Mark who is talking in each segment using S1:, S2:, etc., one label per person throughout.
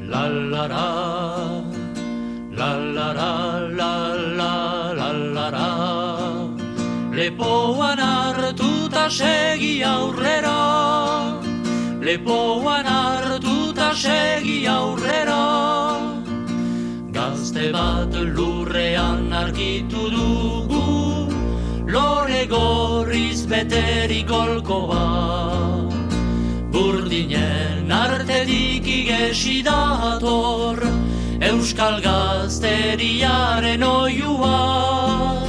S1: La la la, la la la, la la la la la. Lepoan hartuta segi aurrera, lepoan hartuta segi aurrera. Gazte bat lurrean argitu dugu, lore gorriz beterik golko bat. Burdinen artetik igesi dator, euskal gazteriaren oiua.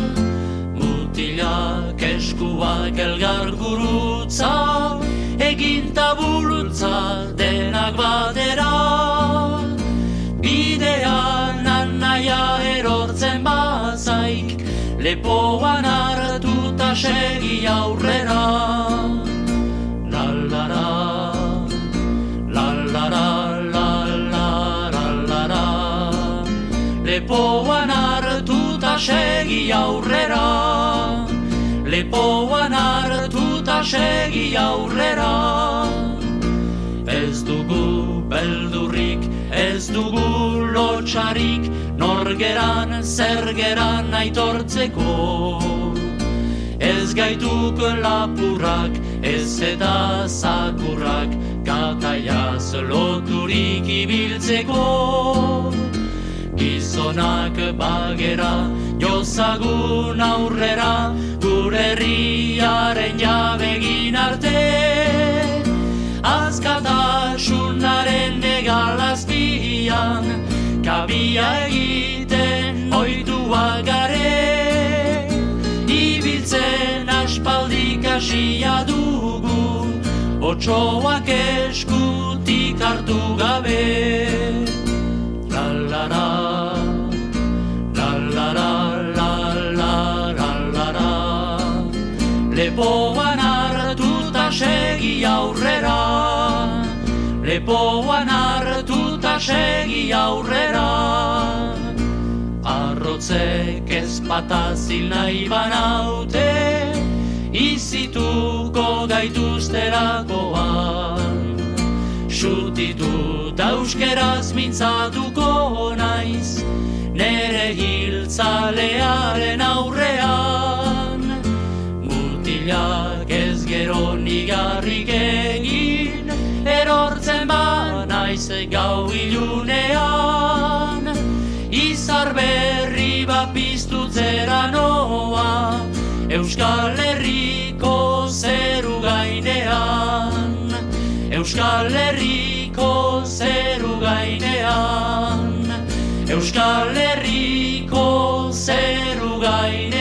S1: Mutilak eskuak elgar gurutza, egin tabulutza denak batera. Bidean anaia erortzen bazaik, lepoan hartuta segi aurrera. La la la, la la la, la la la la la. Lepoan hartuta segi aurrera, lepoan hartuta segi aurrera. Ez dugu beldurrik, ez dugu lotxarik, norgeran zergeran aitortzeko. Ez gaituk lapurrak, ez eta zakurrak, kataiaz loturik ibiltzeko. Gizonak bagera, jozagun aurrera, gure herriaren jabegin arte. Azkatasunaren egalazpian, kabia egiten oitua gare. Ibiltzen aspaldik hasia dugu, otsoak eskutik hartu gabe. La la la, la la la, la la la la la. Lepoan hartuta segi aurrera, lepoan hartuta segi aurrera. Arrotzek ezpatazil nahi banaute, izituko gaituzterakoan. Xutituta euskeraz mintzatuko naiz, nere hiltzalearen aurrean. Mutilak ez gero nigarrik egin, erortzen ba naiz gau ilunean. Izar berri bat piztutzera noa, Euskal Herriko zeru gainean. Euskal Herriko zeru gainean, Euskal Herriko zeru gainean.